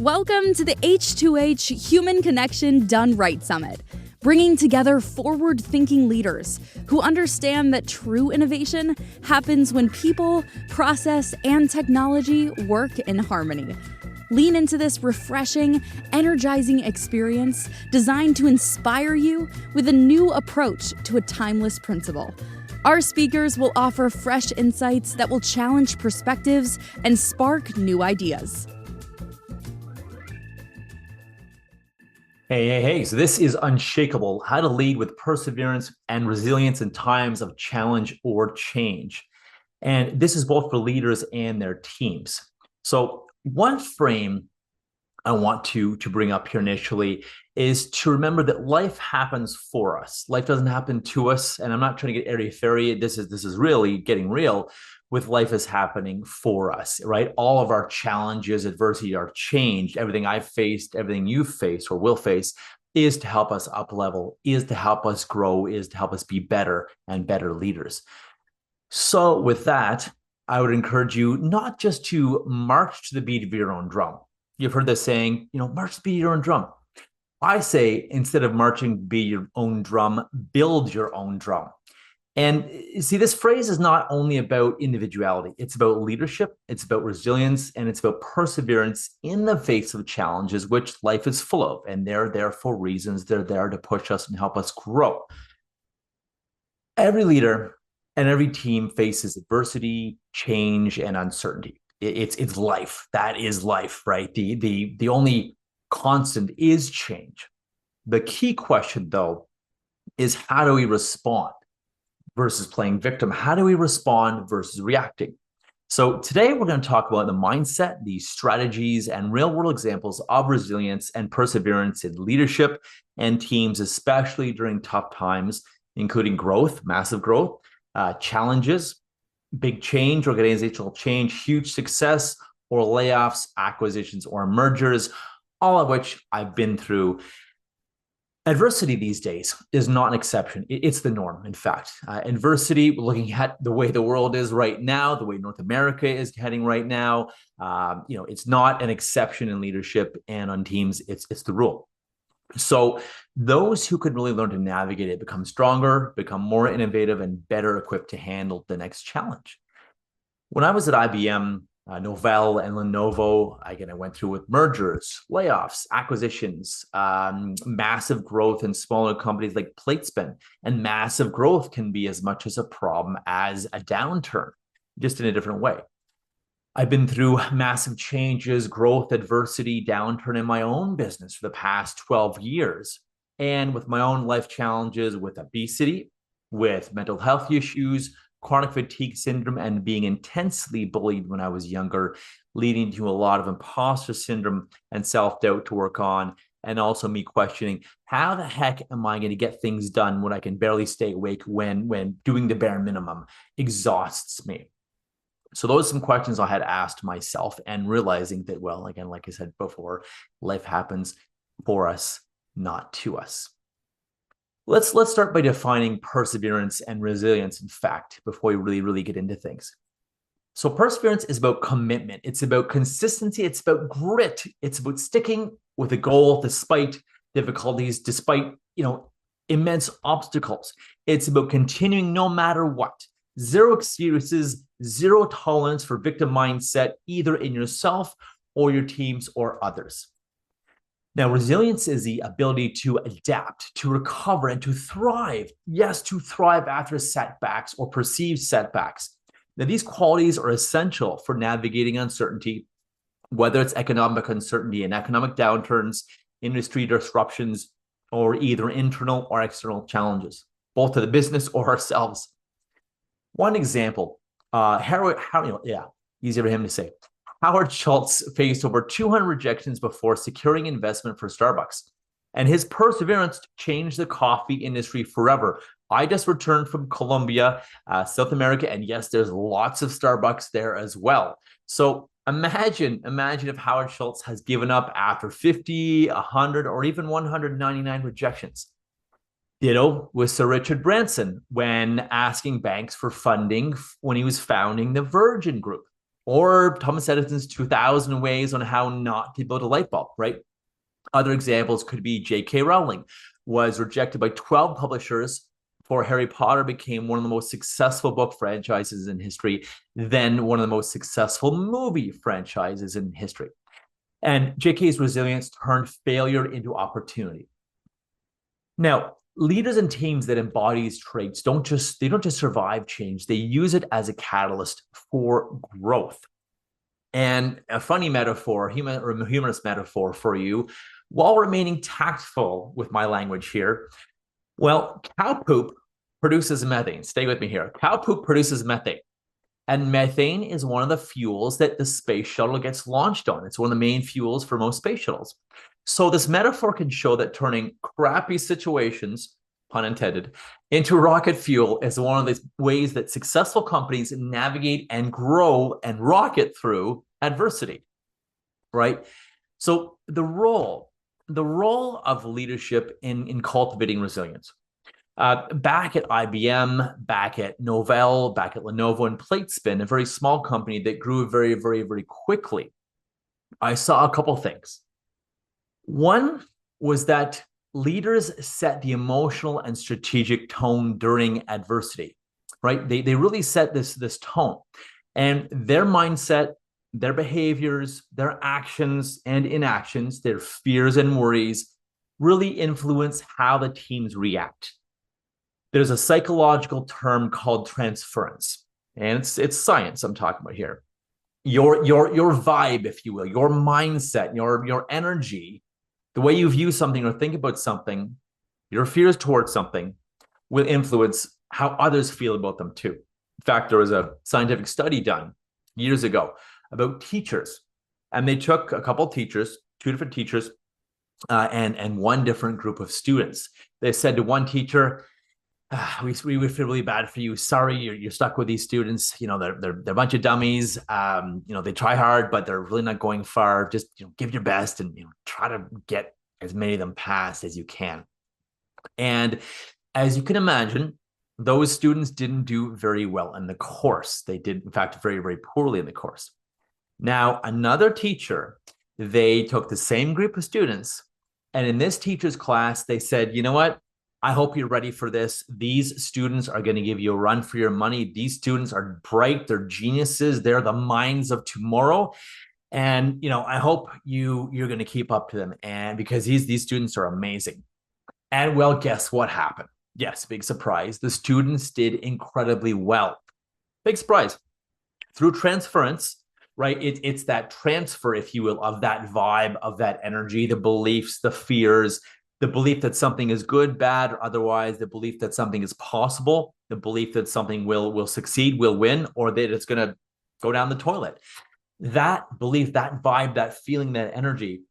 Welcome to the H2H Human Connection Done Right Summit, bringing together forward-thinking leaders who understand that true innovation happens when people, process, and technology work in harmony. Lean into this refreshing, energizing experience designed to inspire you with a new approach to a timeless principle. Our speakers will offer fresh insights that will challenge perspectives and spark new ideas. Hey. So this is Unshakable, how to lead with perseverance and resilience in times of challenge or change. And this is both for leaders and their teams. So one frame I want to bring up here initially is to remember that life happens for us. Life doesn't happen to us. And I'm not trying to get airy-fairy. This is really getting real. With life is happening for us, right? All of our challenges, adversity, our change, everything I've faced, everything you've faced or will face is to help us up level, is to help us grow, is to help us be better and better leaders. So with that, I would encourage you not just to march to the beat of your own drum. You've heard this saying, march to the beat of your own drum. I say, instead of marching to the beat of your own drum, build your own drum. And see, this phrase is not only about individuality, it's about leadership, it's about resilience, and it's about perseverance in the face of challenges, which life is full of. And they're there for reasons. They're there to push us and help us grow. Every leader and every team faces adversity, change, and uncertainty. It's life. That is life, right? The only constant is change. The key question, though, is how do we respond? Versus playing victim. How do we respond versus reacting? So today we're going to talk about the mindset, the strategies, and real-world examples of resilience and perseverance in leadership and teams, especially during tough times, including growth, massive growth, challenges, big change, organizational change, huge success, or layoffs, acquisitions, or mergers, all of which I've been through. Adversity these days is not an exception. It's the norm, in fact. Adversity, looking at the way the world is right now, the way North America is heading right now, it's not an exception in leadership and on teams. It's the rule. So those who could really learn to navigate it become stronger, become more innovative, and better equipped to handle the next challenge. When I was at IBM, Novell and Lenovo, again, I went through with mergers, layoffs, acquisitions, massive growth in smaller companies like Platespin, and massive growth can be as much as a problem as a downturn, just in a different way. I've been through massive changes, growth, adversity, downturn in my own business for the past 12 years. And with my own life challenges with obesity, with mental health issues, chronic fatigue syndrome, and being intensely bullied when I was younger, leading to a lot of imposter syndrome and self-doubt to work on, and also me questioning, how the heck am I going to get things done when I can barely stay awake when doing the bare minimum exhausts me? So those are some questions I had asked myself, and realizing that, well, again, like I said before, life happens for us, not to us. Let's start by defining perseverance and resilience, in fact, before we really get into things. So perseverance is about commitment. It's about consistency. It's about grit. It's about sticking with a goal despite difficulties, despite, immense obstacles. It's about continuing no matter what. Zero excuses, zero tolerance for victim mindset, either in yourself or your teams or others. Now, resilience is the ability to adapt, to recover, and to thrive. Yes, to thrive after setbacks or perceived setbacks. Now, these qualities are essential for navigating uncertainty, whether it's economic uncertainty and economic downturns, industry disruptions, or either internal or external challenges, both to the business or ourselves. One example, easier for him to say. Howard Schultz faced over 200 rejections before securing investment for Starbucks, and his perseverance changed the coffee industry forever. I just returned from Colombia, South America, and yes, there's lots of Starbucks there as well. So imagine if Howard Schultz has given up after 50, 100, or even 199 rejections. Ditto with Sir Richard Branson when asking banks for funding when he was founding the Virgin Group. or Thomas Edison's 2000 ways on how not to build a light bulb, right? Other examples could be J.K. Rowling was rejected by 12 publishers before Harry Potter became one of the most successful book franchises in history, then one of the most successful movie franchises in history. And J.K.'s resilience turned failure into opportunity. Now, leaders and teams that embody these traits don't just survive change, they use it as a catalyst for growth. And a funny metaphor, humorous metaphor for you, while remaining tactful with my language here, well, cow poop produces methane. Stay with me here. Cow poop produces methane. And methane is one of the fuels that the space shuttle gets launched on. It's one of the main fuels for most space shuttles. So this metaphor can show that turning crappy situations, pun intended, into rocket fuel is one of the ways that successful companies navigate and grow and rocket through adversity, right? So the role of leadership in cultivating resilience. Back at IBM, back at Novell, back at Lenovo and Platespin, a very small company that grew very, very, very quickly, I saw a couple things. One was that leaders set the emotional and strategic tone during adversity, right? They really set this tone, and their mindset, their behaviors, their actions and inactions, their fears and worries really influence how the teams react. There's a psychological term called transference, and it's science I'm talking about here. Your vibe, if you will, your mindset, your energy, the way you view something or think about something, your fears towards something will influence how others feel about them too. In fact, there was a scientific study done years ago about teachers, and they took a couple of teachers, two different teachers, and one different group of students. They said to one teacher, we feel really bad for you. Sorry, you're stuck with these students. You know, they're a bunch of dummies. You know, they try hard, but they're really not going far. Just give your best and try to get as many of them passed as you can. And as you can imagine, those students didn't do very well in the course. They did, in fact, very, very poorly in the course. Now, another teacher, they took the same group of students, and in this teacher's class, they said, you know what? I hope you're ready for this. These students are going to give you a run for your money. These students are bright. They're geniuses. They're the minds of tomorrow. And, I hope you're going to keep up to them. And because these students are amazing. And well, guess what happened? Yes, big surprise. The students did incredibly well. Big surprise. Through transference, right? It's that transfer, if you will, of that vibe, of that energy, the beliefs, the fears, the belief that something is good, bad, or otherwise, the belief that something is possible, the belief that something will succeed, will win, or that it's going to go down the toilet. That belief, that vibe, that feeling, that energy,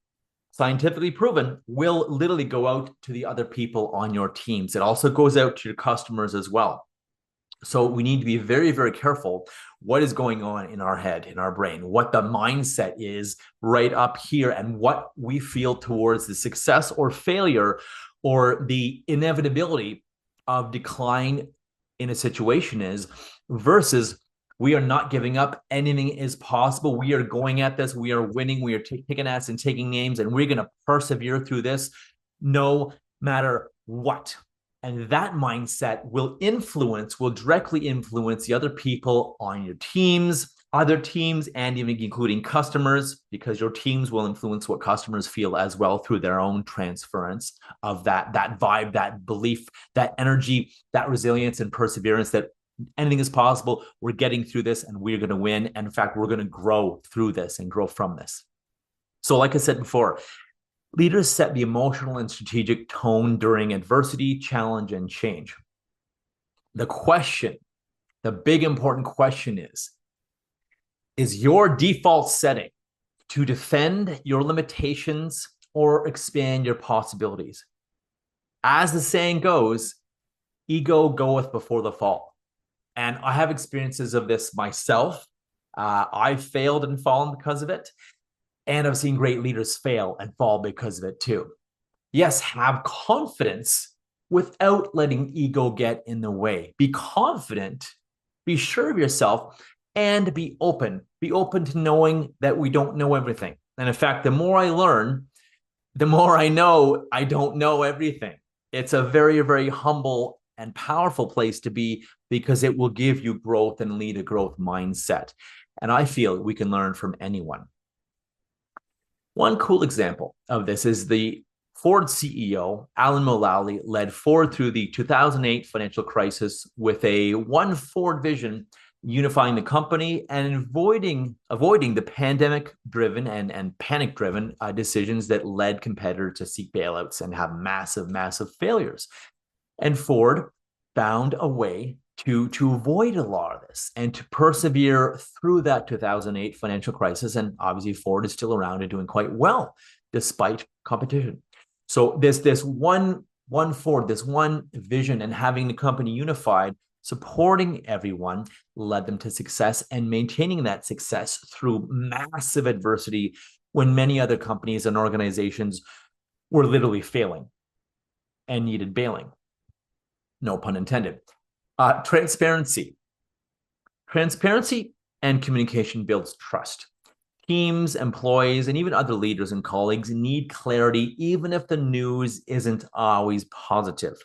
scientifically proven, will literally go out to the other people on your teams. It also goes out to your customers as well. So we need to be very, very careful what is going on in our head, in our brain, what the mindset is right up here, and what we feel towards the success or failure or the inevitability of decline in a situation is, versus we are not giving up. Anything is possible. We are going at this. We are winning. We are taking ass and taking names, and we're going to persevere through this no matter what. And that mindset will directly influence the other people on your teams, other teams, and even including customers, because your teams will influence what customers feel as well through their own transference of that vibe, that belief, that energy, that resilience and perseverance that anything is possible. We're getting through this and we're going to win. And in fact, we're going to grow through this and grow from this. So like I said before, leaders set the emotional and strategic tone during adversity, challenge, and change. The big important question is your default setting to defend your limitations or expand your possibilities? As the saying goes, ego goeth before the fall. And I have experiences of this myself. I've failed and fallen because of it. And I've seen great leaders fail and fall because of it too. Yes, have confidence without letting ego get in the way. Be confident, be sure of yourself, and be open. Be open to knowing that we don't know everything. And in fact, the more I learn, the more I know I don't know everything. It's a very, very humble and powerful place to be because it will give you growth and lead a growth mindset. And I feel we can learn from anyone. One cool example of this is the Ford CEO, Alan Mulally, led Ford through the 2008 financial crisis with a one Ford vision, unifying the company and avoiding the pandemic-driven and panic-driven decisions that led competitors to seek bailouts and have massive, massive failures. And Ford found a way to avoid a lot of this and to persevere through that 2008 financial crisis. And obviously, Ford is still around and doing quite well despite competition. So this one Ford, this one vision, and having the company unified, supporting everyone, led them to success and maintaining that success through massive adversity when many other companies and organizations were literally failing and needed bailing. No pun intended. Transparency and communication builds trust. Teams, employees, and even other leaders and colleagues need clarity, even if the news isn't always positive.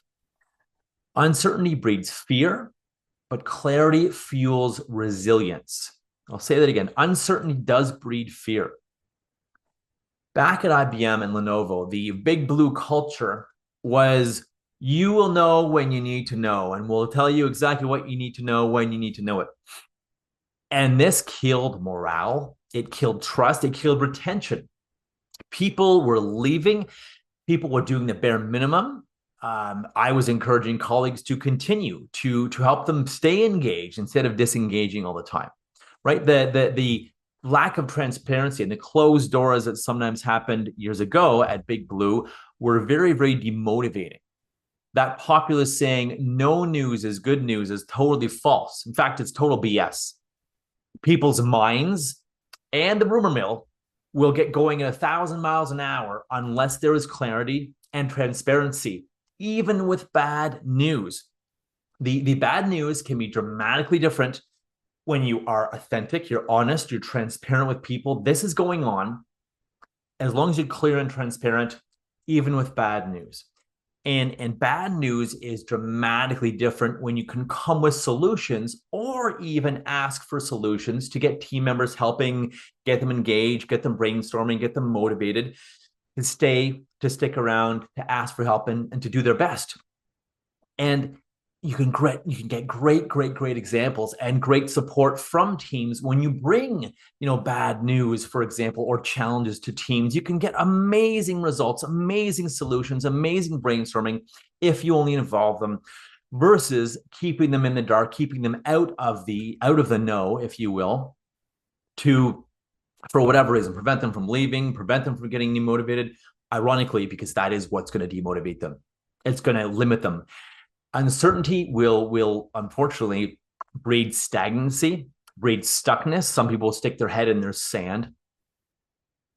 Uncertainty breeds fear, but clarity fuels resilience. I'll say that again. Uncertainty does breed fear. Back at IBM and Lenovo, the big blue culture was, you will know when you need to know, and we'll tell you exactly what you need to know when you need to know it. And this killed morale. It killed trust. It killed retention. People were leaving. People were doing the bare minimum. I was encouraging colleagues to continue to help them stay engaged instead of disengaging all the time, right? The lack of transparency and the closed doors that sometimes happened years ago at Big Blue were very, very demotivating. That popular saying, no news is good news, is totally false. In fact, it's total BS. People's minds and the rumor mill will get going at 1,000 miles an hour unless there is clarity and transparency, even with bad news. The bad news can be dramatically different when you are authentic, you're honest, you're transparent with people. This is going on as long as you're clear and transparent, even with bad news. And bad news is dramatically different when you can come with solutions or even ask for solutions to get team members helping, get them engaged, get them brainstorming, get them motivated to stick around, to ask for help and to do their best. And you can get great examples and great support from teams when you bring, bad news, for example, or challenges to teams. You can get amazing results, amazing solutions, amazing brainstorming if you only involve them, versus keeping them in the dark, keeping them out of the know, if you will, to, for whatever reason, prevent them from leaving, prevent them from getting demotivated. Ironically, because that is what's going to demotivate them. It's going to limit them. Uncertainty will unfortunately breed stagnancy, breed stuckness. Some people will stick their head in their sand.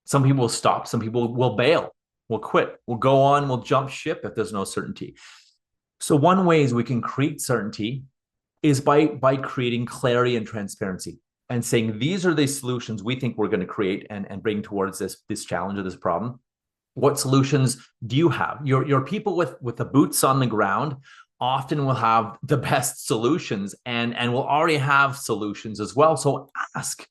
Some people will stop. Some people will bail, will quit, will go on, will jump ship if there's no certainty. So one way is we can create certainty is by creating clarity and transparency and saying, these are the solutions we think we're going to create and bring towards this challenge or this problem. What solutions do you have? Your people with the boots on the ground often will have the best solutions and will already have solutions as well. So ask.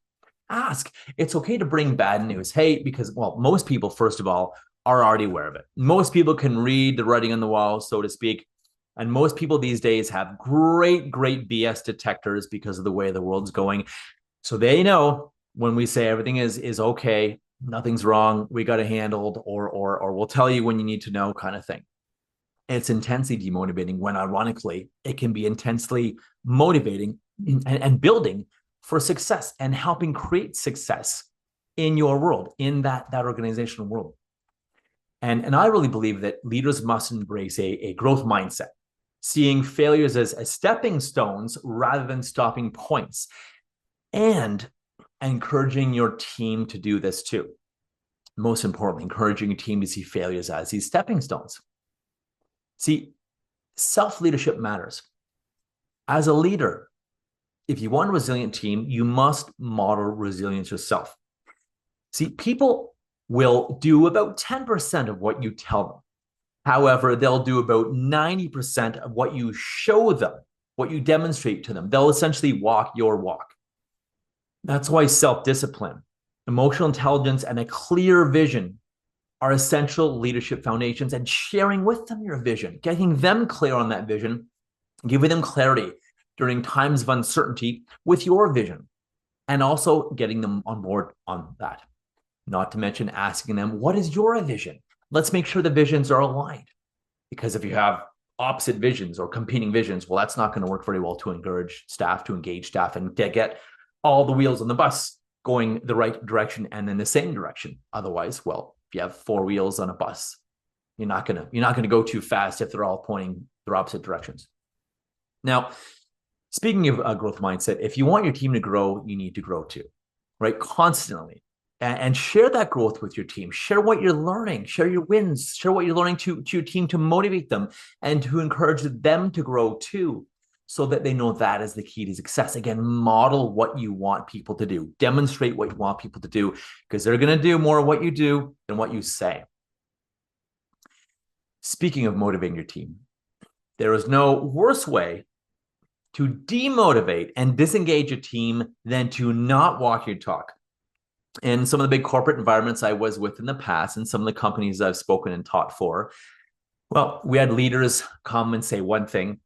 It's okay to bring bad news. Hey, because, well, most people, first of all, are already aware of it. Most people can read the writing on the wall, so to speak. And most people these days have great BS detectors because of the way the world's going. So they know when we say everything is okay, nothing's wrong, we got it handled, or we'll tell you when you need to know, kind of thing. It's intensely demotivating when, ironically, it can be intensely motivating and building for success and helping create success in your world, in that organizational world. And I really believe that leaders must embrace a growth mindset, seeing failures as stepping stones rather than stopping points, and encouraging your team to do this too. Most importantly, encouraging your team to see failures as these stepping stones. See, self-leadership matters. As a leader, if you want a resilient team, you must model resilience yourself. See, people will do about 10% of what you tell them. However, they'll do about 90% of what you show them, what you demonstrate to them. They'll essentially walk your walk. That's why self-discipline, emotional intelligence, and a clear vision are essential leadership foundations, and sharing with them your vision, getting them clear on that vision, giving them clarity during times of uncertainty with your vision, and also getting them on board on that. Not to mention asking them, what is your vision? Let's make sure the visions are aligned. Because if you have opposite visions or competing visions, well, that's not going to work very well to engage staff, and to get all the wheels on the bus going the right direction and in the same direction. Otherwise, well, if you have 4 wheels on a bus, you're not gonna go too fast if they're all pointing their opposite directions. Now, speaking of growth mindset, if you want your team to grow, you need to grow too, right? Constantly. And share that growth with your team. Share what you're learning. Share your wins. Share what you're learning to your team to motivate them and to encourage them to grow too, so that they know that is the key to success. Again, model what you want people to do. Demonstrate what you want people to do, because they're going to do more of what you do than what you say. Speaking of motivating your team, there is no worse way to demotivate and disengage a team than to not walk your talk. In some of the big corporate environments I was with in the past, and some of the companies I've spoken and taught for, well, we had leaders come and say one thing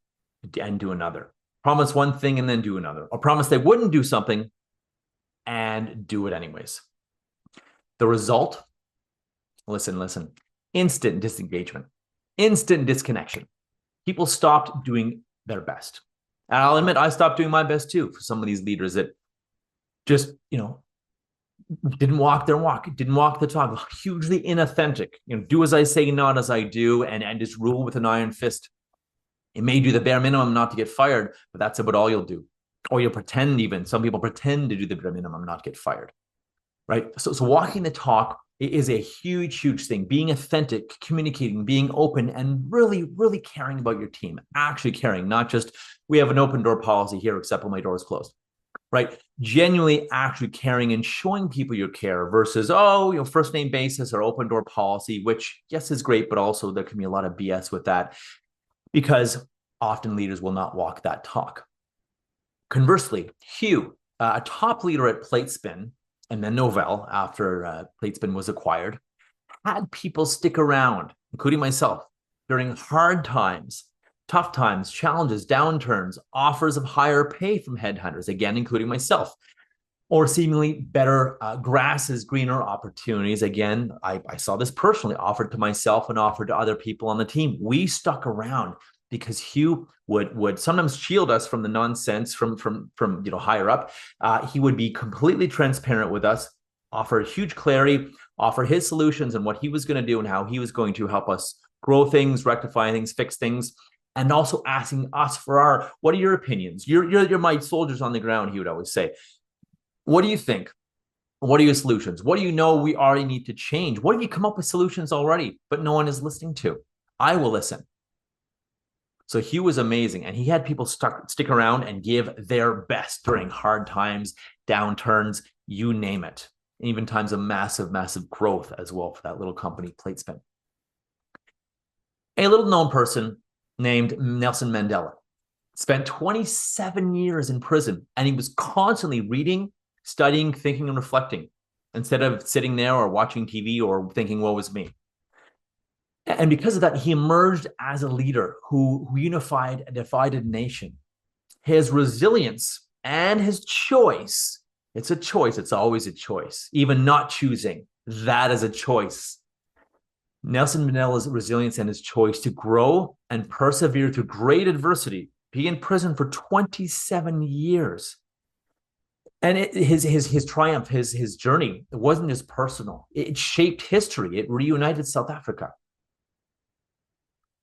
and do another. Promise one thing and then do another. Or promise they wouldn't do something and do it anyways. The result, listen, instant disengagement, instant disconnection. People stopped doing their best. And I'll admit, I stopped doing my best too for some of these leaders that just, didn't walk their walk, didn't walk the talk, hugely inauthentic. Do as I say, not as I do, and just rule with an iron fist. It may do the bare minimum not to get fired, but that's about all you'll do. Or you'll pretend even. Some people pretend to do the bare minimum not to get fired, right? So walking the talk is a huge, huge thing. Being authentic, communicating, being open, and really, really caring about your team. Actually caring, not just, we have an open door policy here, except when my door is closed. Right? Genuinely actually caring and showing people your care versus, first name basis or open door policy, which yes is great, but also there can be a lot of BS with that because often leaders will not walk that talk. Conversely, Hugh, a top leader at Platespin and then Novell after Platespin was acquired, had people stick around, including myself, during hard times, tough times, challenges, downturns, offers of higher pay from headhunters, again, including myself, or seemingly better grass is greener opportunities. Again, I saw this personally, offered to myself and offered to other people on the team. We stuck around because Hugh would sometimes shield us from the nonsense from higher up. He would be completely transparent with us, offer huge clarity, offer his solutions and what he was going to do and how he was going to help us grow things, rectify things, fix things. And also asking us for what are your opinions? You're my soldiers on the ground, he would always say. What do you think? What are your solutions? What do you know we already need to change? What have you come up with solutions already, but no one is listening to? I will listen. So Hugh was amazing. And he had people stick around and give their best during hard times, downturns, you name it. And even times of massive, massive growth as well for that little company, Platespin. A little known person named Nelson Mandela spent 27 years in prison, and he was constantly reading, studying, thinking, and reflecting instead of sitting there or watching TV or thinking, woe is me. And because of that, he emerged as a leader who unified a divided nation. His resilience and his choice, it's a choice, it's always a choice. Even not choosing, that is a choice. Nelson Mandela's resilience and his choice to grow and persevere through great adversity, be in prison for 27 years. And his triumph, his journey, it wasn't just personal. It shaped history. It reunited South Africa.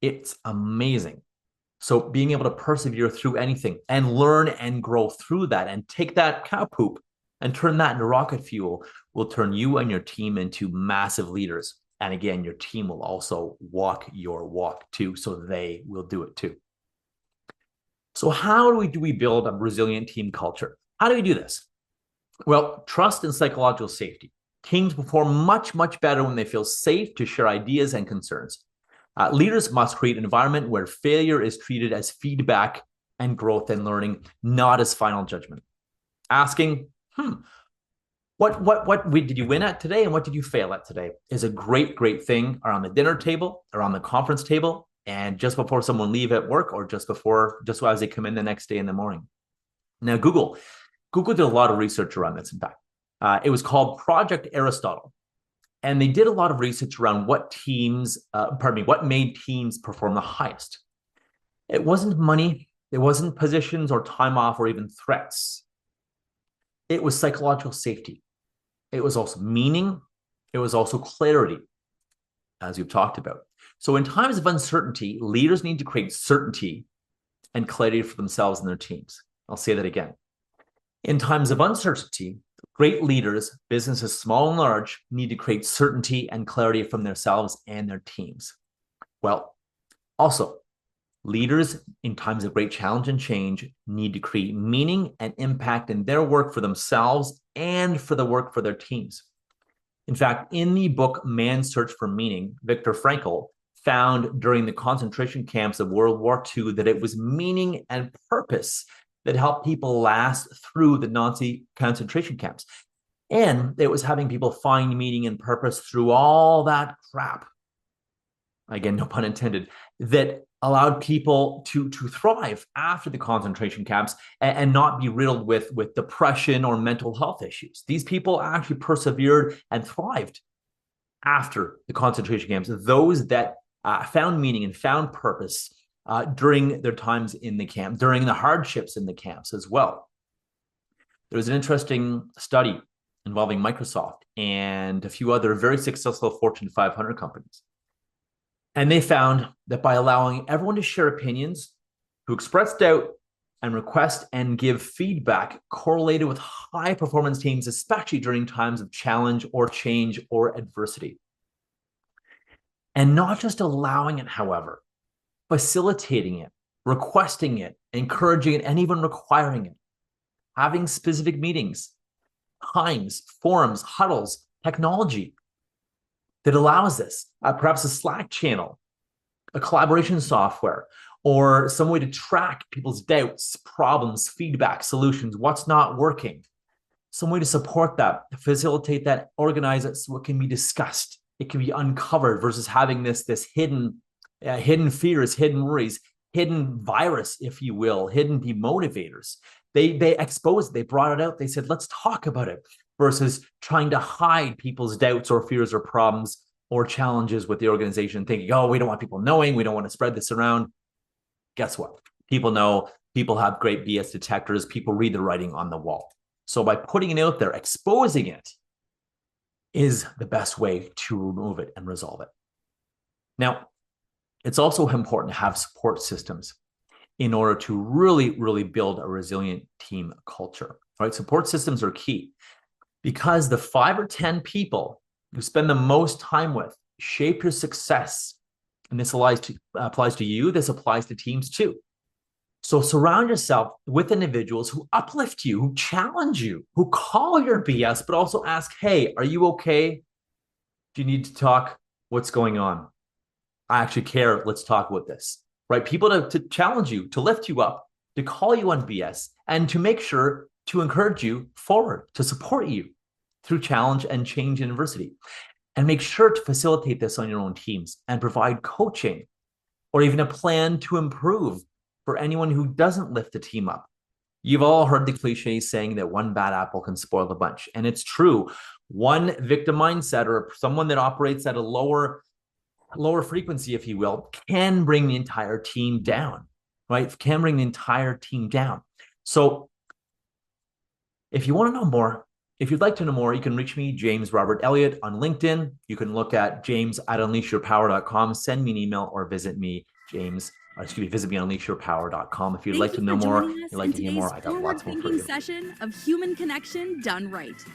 It's amazing. So being able to persevere through anything and learn and grow through that and take that cow poop and turn that into rocket fuel will turn you and your team into massive leaders. And again, your team will also walk your walk too, so they will do it too. So how do we build a resilient team culture? How do we do this? Well, trust and psychological safety. Teams perform much, much better when they feel safe to share ideas and concerns. Leaders must create an environment where failure is treated as feedback and growth and learning, not as final judgment. Asking, what did you win at today and what did you fail at today is a great thing around the dinner table, around the conference table, and just before someone leave at work or just as they come in the next day in the morning. Now, Google did a lot of research around this, in fact. It was called Project Aristotle. And they did a lot of research around what made teams perform the highest. It wasn't money, it wasn't positions or time off or even threats. It was psychological safety. It was also meaning. It was also clarity, as we've talked about. So in times of uncertainty, leaders need to create certainty and clarity for themselves and their teams. I'll say that again. In times of uncertainty, great leaders, businesses small and large, need to create certainty and clarity from themselves and their teams. Well, also, leaders in times of great challenge and change need to create meaning and impact in their work for themselves and for the work for their teams. In fact, in the book Man's Search for Meaning, Viktor Frankl found during the concentration camps of World War II that it was meaning and purpose that helped people last through the Nazi concentration camps. And it was having people find meaning and purpose through all that crap, again, no pun intended, that allowed people to thrive after the concentration camps and not be riddled with depression or mental health issues. These people actually persevered and thrived after the concentration camps. Those that found meaning and found purpose during their times in the camp, during the hardships in the camps as well. There was an interesting study involving Microsoft and a few other very successful Fortune 500 companies. And they found that by allowing everyone to share opinions, to express doubt and request and give feedback correlated with high performance teams, especially during times of challenge or change or adversity. And not just allowing it, however, facilitating it, requesting it, encouraging it, and even requiring it. Having specific meetings, times, forums, huddles, technology that allows this, perhaps a Slack channel, a collaboration software, or some way to track people's doubts, problems, feedback, solutions, what's not working. Some way to support that, to facilitate that, organize it so it can be discussed. It can be uncovered versus having this hidden fears, hidden worries, hidden virus, if you will, hidden demotivators. They exposed it, they brought it out, they said, let's talk about it, versus trying to hide people's doubts or fears or problems or challenges with the organization, thinking, oh, we don't want people knowing, we don't want to spread this around. Guess what? People know, people have great BS detectors, people read the writing on the wall. So by putting it out there, exposing it is the best way to remove it and resolve it. Now, it's also important to have support systems in order to really build a resilient team culture, right? Support systems are key because the 5 or 10 people you spend the most time with shape your success. And this applies to you. This applies to teams too. So surround yourself with individuals who uplift you, who challenge you, who call your BS, but also ask, hey, are you okay? Do you need to talk? What's going on? I actually care. Let's talk about this, right? People to challenge you, to lift you up, to call you on BS, and to make sure to encourage you forward, to support you through challenge and change and adversity. And make sure to facilitate this on your own teams and provide coaching or even a plan to improve for anyone who doesn't lift the team up. You've all heard the cliche saying that one bad apple can spoil the bunch. And it's true. One victim mindset or someone that operates at a lower frequency, if you will, can bring the entire team down, right? Can bring the entire team down. So if you want to know more, if you'd like to know more, you can reach me, James Robert Elliot, on LinkedIn. You can look at james@unleashyourpower.com, send me an email, or visit me on unleashyourpower.com. If you'd like to know more, you'd like to hear more, I got lots more for you. Session of human connection done right.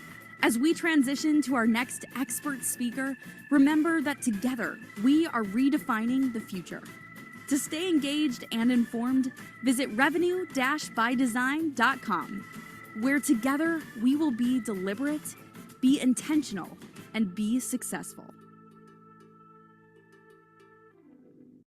As we transition to our next expert speaker, remember that together we are redefining the future. To stay engaged and informed, visit revenue-bydesign.com, where together we will be deliberate, be intentional, and be successful.